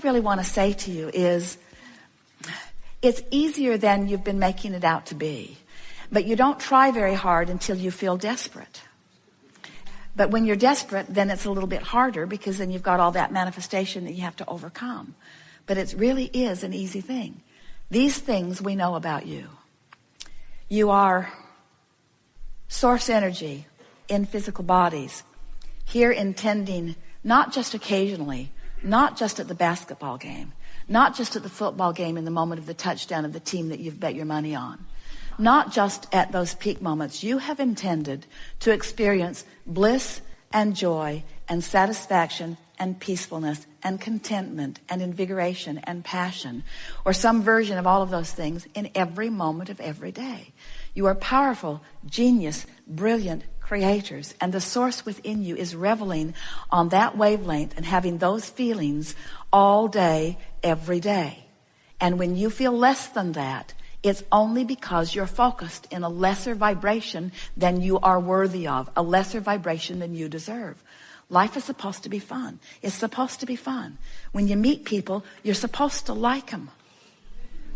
really want to say to you is, it's easier than you've been making it out to be. But you don't try very hard until you feel desperate. But when you're desperate, then it's a little bit harder, because then you've got all that manifestation that you have to overcome. But it really is an easy thing. These things we know about you. You are source energy in physical bodies, here intending not just occasionally, not just at the basketball game, not just at the football game in the moment of the touchdown of the team that you've bet your money on, not just at those peak moments. You have intended to experience bliss and joy and satisfaction and peacefulness and contentment and invigoration and passion, or some version of all of those things in every moment of every day. You are powerful, genius, brilliant creators, and the source within you is reveling on that wavelength and having those feelings all day, every day. And when you feel less than that, it's only because you're focused in a lesser vibration than you are worthy of, a lesser vibration than you deserve. Life is supposed to be fun. It's supposed to be fun. When you meet people, you're supposed to like them.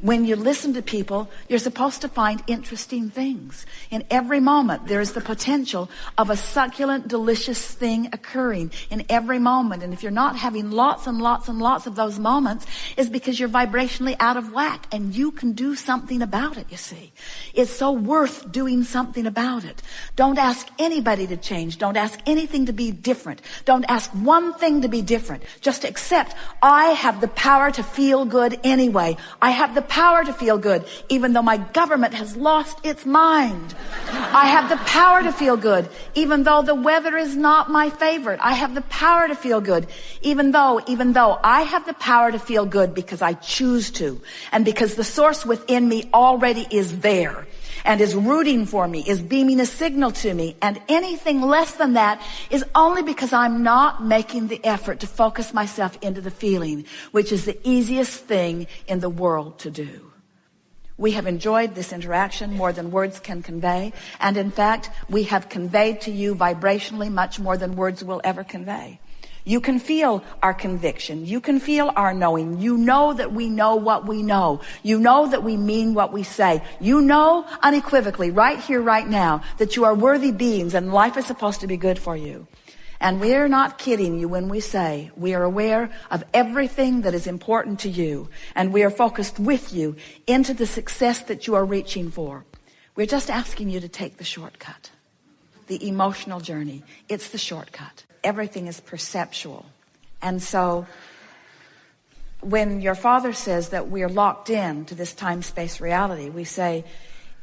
When you listen to people, you're supposed to find interesting things. In every moment, there is the potential of a succulent, delicious thing occurring in every moment. And if you're not having lots and lots and lots of those moments, it's because you're vibrationally out of whack, and you can do something about it, you see. It's so worth doing something about it. Don't ask anybody to change. Don't ask anything to be different. Don't ask one thing to be different. Just accept, I have the power to feel good anyway. I have the power to feel good, even though my government has lost its mind. I have the power to feel good, even though the weather is not my favorite. I have the power to feel good, even though I have the power to feel good because I choose to, and because the source within me already is there and is rooting for me, is beaming a signal to me. And anything less than that is only because I'm not making the effort to focus myself into the feeling, which is the easiest thing in the world to do. We have enjoyed this interaction more than words can convey. And in fact, we have conveyed to you vibrationally much more than words will ever convey. You can feel our conviction. You can feel our knowing. You know that we know what we know. You know that we mean what we say. You know unequivocally, right here, right now, that you are worthy beings and life is supposed to be good for you. And we're not kidding you when we say we are aware of everything that is important to you, and we are focused with you into the success that you are reaching for. We're just asking you to take the shortcut, the emotional journey. It's the shortcut. Everything is perceptual. And so when your father says that we are locked in to this time-space reality, we say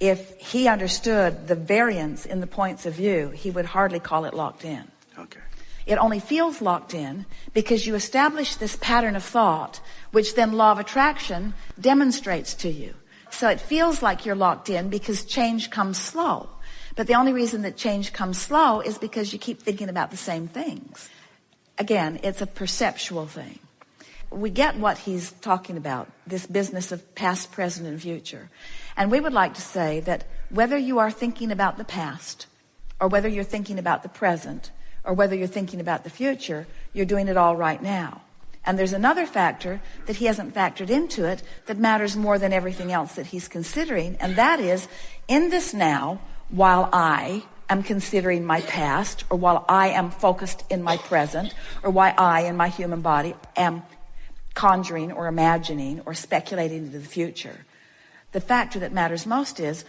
if he understood the variance in the points of view, he would hardly call it locked in. Okay. It only feels locked in because you establish this pattern of thought, which then law of attraction demonstrates to you. So it feels like you're locked in because change comes slow. But the only reason that change comes slow is because you keep thinking about the same things. Again, it's a perceptual thing. We get what he's talking about, this business of past, present, and future. And we would like to say that whether you are thinking about the past, or whether you're thinking about the present, or whether you're thinking about the future, you're doing it all right now. And there's another factor that he hasn't factored into it that matters more than everything else that he's considering, and that is, in this now, while I am considering my past, or while I am focused in my present, or while I in my human body am conjuring or imagining or speculating into the future, the factor that matters most is,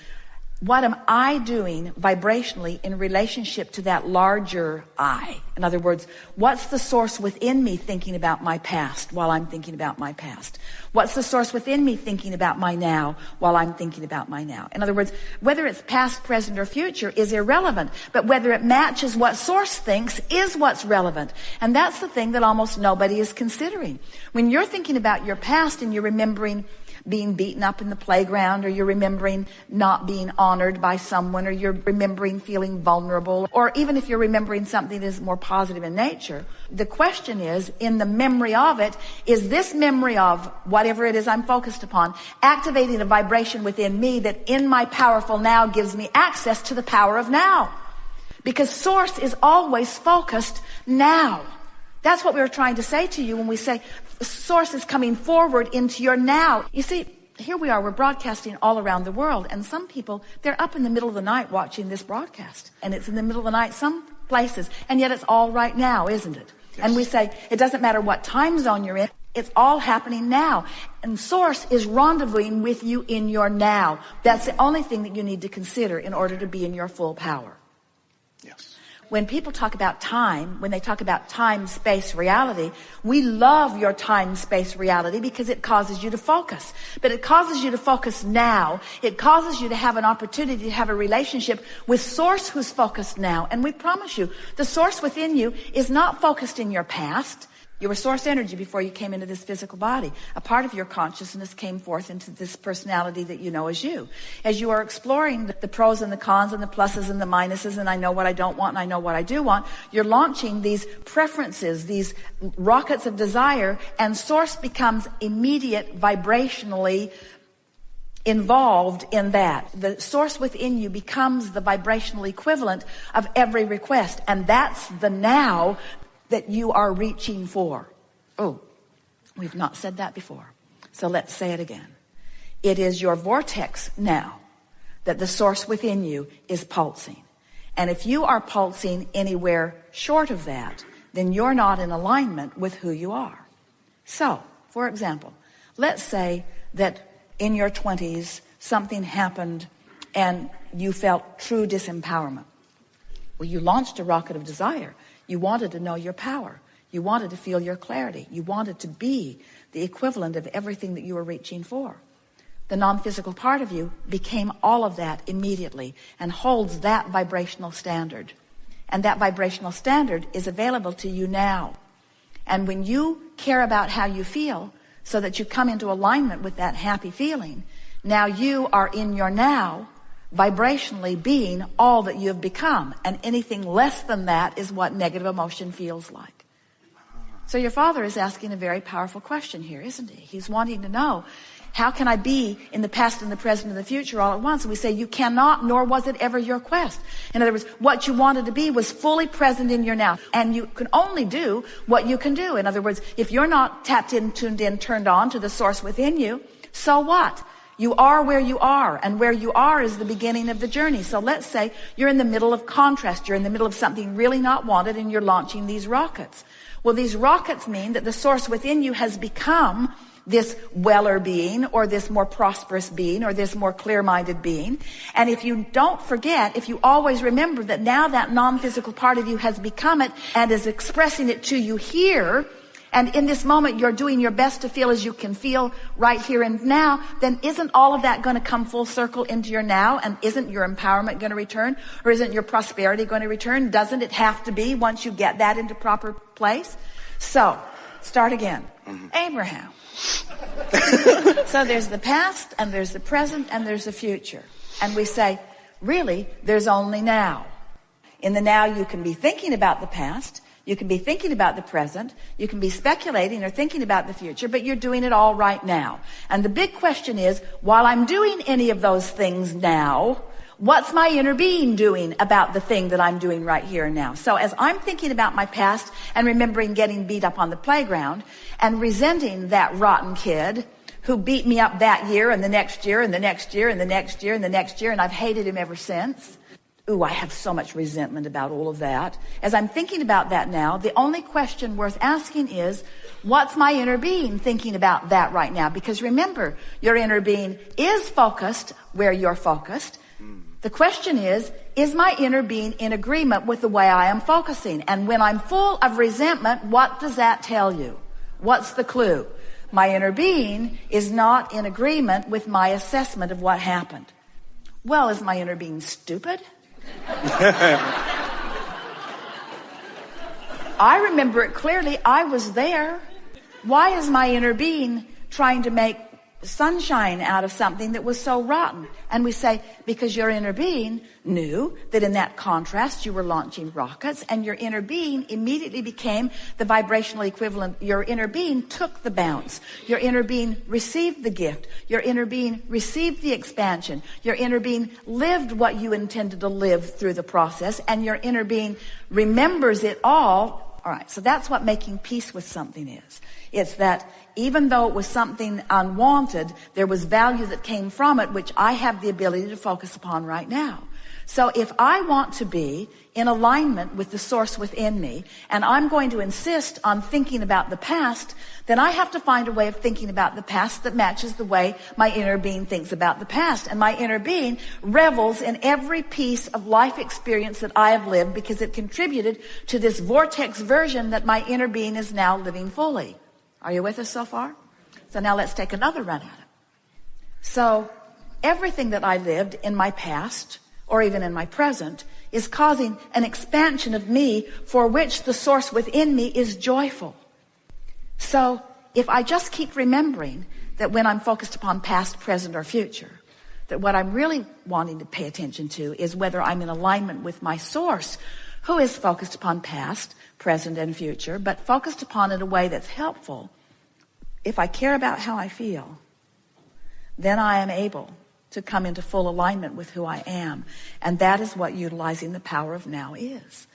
what am I doing vibrationally in relationship to that larger I? In other words, what's the source within me thinking about my past while I'm thinking about my past? What's the source within me thinking about my now while I'm thinking about my now? In other words, whether it's past, present, or future is irrelevant, but whether it matches what source thinks is what's relevant. And that's the thing that almost nobody is considering. When you're thinking about your past and you're remembering being beaten up in the playground, or you're remembering not being honored by someone, or you're remembering feeling vulnerable, or even if you're remembering something that is more positive in nature, the question is, in the memory of it, is this memory of whatever it is I'm focused upon activating a vibration within me that in my powerful now gives me access to the power of now? Because source is always focused now. That's what we were trying to say to you when we say source is coming forward into your now. You see, here we are, we're broadcasting all around the world, and some people, they're up in the middle of the night watching this broadcast, and it's in the middle of the night some places, and yet it's all right now, isn't it? Yes. And we say, it doesn't matter what time zone you're in, it's all happening now. And source is rendezvousing with you in your now. That's the only thing that you need to consider in order to be in your full power. Yes. When people talk about time, when they talk about time, space, reality, we love your time, space, reality because it causes you to focus. But it causes you to focus now. It causes you to have an opportunity to have a relationship with source who's focused now. And we promise you, the source within you is not focused in your past. You were source energy before you came into this physical body. A part of your consciousness came forth into this personality that you know as you. As you are exploring the pros and the cons and the pluses and the minuses, and I know what I don't want and I know what I do want, you're launching these preferences, these rockets of desire, and source becomes immediate vibrationally involved in that. The source within you becomes the vibrational equivalent of every request, and that's the now that you are reaching for. Oh, we've not said that before. So let's say it again. It is your vortex now that the source within you is pulsing. And if you are pulsing anywhere short of that, then you're not in alignment with who you are. So, for example, let's say that in your 20s, something happened and you felt true disempowerment. Well, you launched a rocket of desire. You wanted to know your power. You wanted to feel your clarity. You wanted to be the equivalent of everything that you were reaching for. The non-physical part of you became all of that immediately and holds that vibrational standard. And that vibrational standard is available to you now. And when you care about how you feel so that you come into alignment with that happy feeling, now you are in your now, vibrationally being all that you have become, and anything less than that is what negative emotion feels like. So your father is asking a very powerful question here, isn't he? He's wanting to know, how can I be in the past and the present and the future all at once? And we say you cannot, nor was it ever your quest. In other words, what you wanted to be was fully present in your now, and you can only do what you can do. In other words, if you're not tapped in, tuned in, turned on to the source within you, so what? You are where you are, and where you are is the beginning of the journey. So let's say you're in the middle of contrast. You're in the middle of something really not wanted, and you're launching these rockets. Well, these rockets mean that the source within you has become this weller being, or this more prosperous being, or this more clear-minded being. And if you don't forget, if you always remember that now that non-physical part of you has become it and is expressing it to you here, and in this moment you're doing your best to feel as you can feel right here and now, then isn't all of that going to come full circle into your now? And isn't your empowerment going to return? Or isn't your prosperity going to return? Doesn't it have to be once you get that into proper place? So, start again. Abraham. So there's the past, and there's the present, and there's the future. And we say, really, there's only now. In the now, you can be thinking about the past, you can be thinking about the present, you can be speculating or thinking about the future, but you're doing it all right now. And the big question is, while I'm doing any of those things now, what's my inner being doing about the thing that I'm doing right here and now? So as I'm thinking about my past and remembering getting beat up on the playground and resenting that rotten kid who beat me up that year and the next year and the next year and the next year and the next year, and I've hated him ever since. Ooh, I have so much resentment about all of that. As I'm thinking about that now, the only question worth asking is, what's my inner being thinking about that right now? Because remember, your inner being is focused where you're focused. The question is my inner being in agreement with the way I am focusing? And when I'm full of resentment, what does that tell you? What's the clue? My inner being is not in agreement with my assessment of what happened. Well, is my inner being stupid? I remember it clearly. I was there. Why is my inner being trying to make sunshine out of something that was so rotten? And we say, because your inner being knew that in that contrast you were launching rockets, and your inner being immediately became the vibrational equivalent. Your inner being took the bounce. Your inner being received the gift. Your inner being received the expansion. Your inner being lived what you intended to live through the process, and your inner being remembers it all All right, so that's what making peace with something is. It's that even though it was something unwanted, there was value that came from it, which I have the ability to focus upon right now. So if I want to be in alignment with the source within me, and I'm going to insist on thinking about the past, then I have to find a way of thinking about the past that matches the way my inner being thinks about the past. And my inner being revels in every piece of life experience that I have lived because it contributed to this vortex version that my inner being is now living fully. Are you with us so far? So now let's take another run at it. So everything that I lived in my past, or even in my present, is causing an expansion of me for which the source within me is joyful. So if I just keep remembering that when I'm focused upon past, present, or future, that what I'm really wanting to pay attention to is whether I'm in alignment with my source, who is focused upon past, present, and future, but focused upon it in a way that's helpful. If I care about how I feel, then I am able to come into full alignment with who I am. And that is what utilizing the power of now is.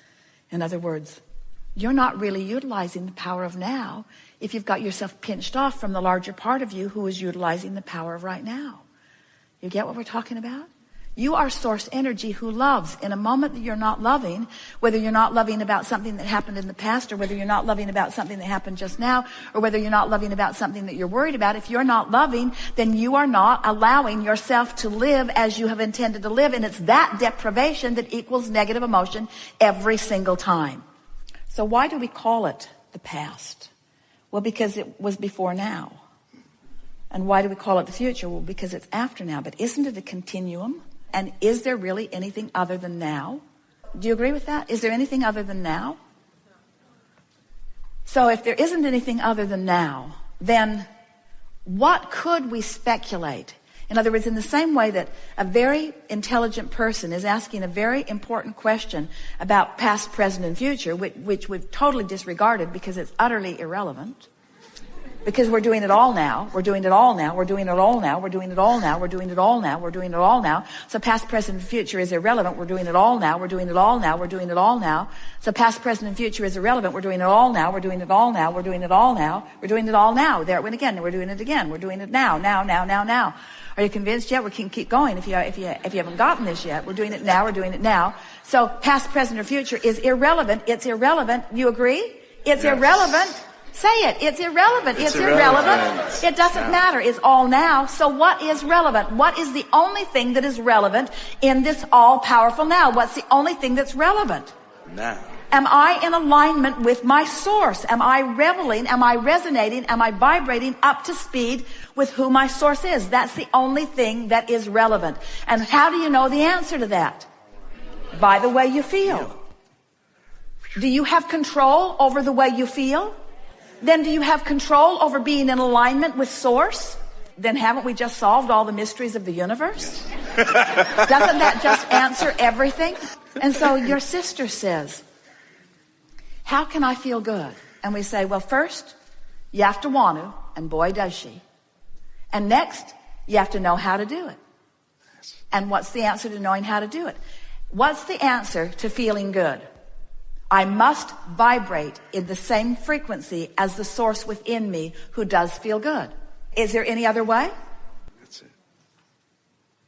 In other words, you're not really utilizing the power of now if you've got yourself pinched off from the larger part of you who is utilizing the power of right now. You get what we're talking about? You are source energy who loves. In a moment that you're not loving, whether you're not loving about something that happened in the past, or whether you're not loving about something that happened just now, or whether you're not loving about something that you're worried about, if you're not loving, then you are not allowing yourself to live as you have intended to live. And it's that deprivation that equals negative emotion every single time. So why do we call it the past? Well, because it was before now. And why do we call it the future? Well, because it's after now. But isn't it a continuum? And is there really anything other than now? Do you agree with that? Is there anything other than now? So if there isn't anything other than now, then what could we speculate? In other words, in the same way that a very intelligent person is asking a very important question about past, present, and future, which we've totally disregarded because it's utterly irrelevant. Because we're doing it all now. We're doing it all now. We're doing it all now. We're doing it all now. We're doing it all now. We're doing it all now. So past, present, and future is irrelevant. We're doing it all now. We're doing it all now. We're doing it all now. So past, present, and future is irrelevant. We're doing it all now. We're doing it all now. We're doing it all now. We're doing it all now. There it went again. We're doing it again. We're doing it now. Now. Are you convinced yet? We can keep going if you haven't gotten this yet. We're doing it now. We're doing it now. So past, present, or future is irrelevant. It's irrelevant. You agree? It's irrelevant. Say it. It's irrelevant. It's irrelevant. It doesn't matter. It's all now. So what is relevant? What is the only thing that is relevant in this all-powerful now? What's the only thing that's relevant? Now. Am I in alignment with my source? Am I reveling? Am I resonating? Am I vibrating up to speed with who my source is? That's the only thing that is relevant. And how do you know the answer to that? By the way you feel. Do you have control over the way you feel? Then do you have control over being in alignment with source? Then haven't we just solved all the mysteries of the universe? Doesn't that just answer everything? And so your sister says, how can I feel good? And we say, well, first, you have to want to, and boy, does she. And next, you have to know how to do it. And what's the answer to knowing how to do it? What's the answer to feeling good? I must vibrate in the same frequency as the source within me who does feel good. Is there any other way? That's it.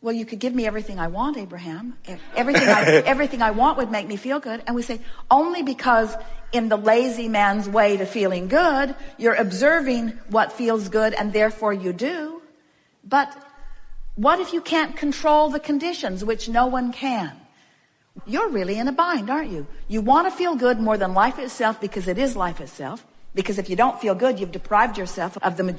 Well, you could give me everything I want, Abraham. Everything I want would make me feel good. And we say, only because in the lazy man's way to feeling good, you're observing what feels good and therefore you do. But what if you can't control the conditions, which no one can? You're really in a bind, aren't you? You want to feel good more than life itself because it is life itself. Because if you don't feel good, you've deprived yourself of the majority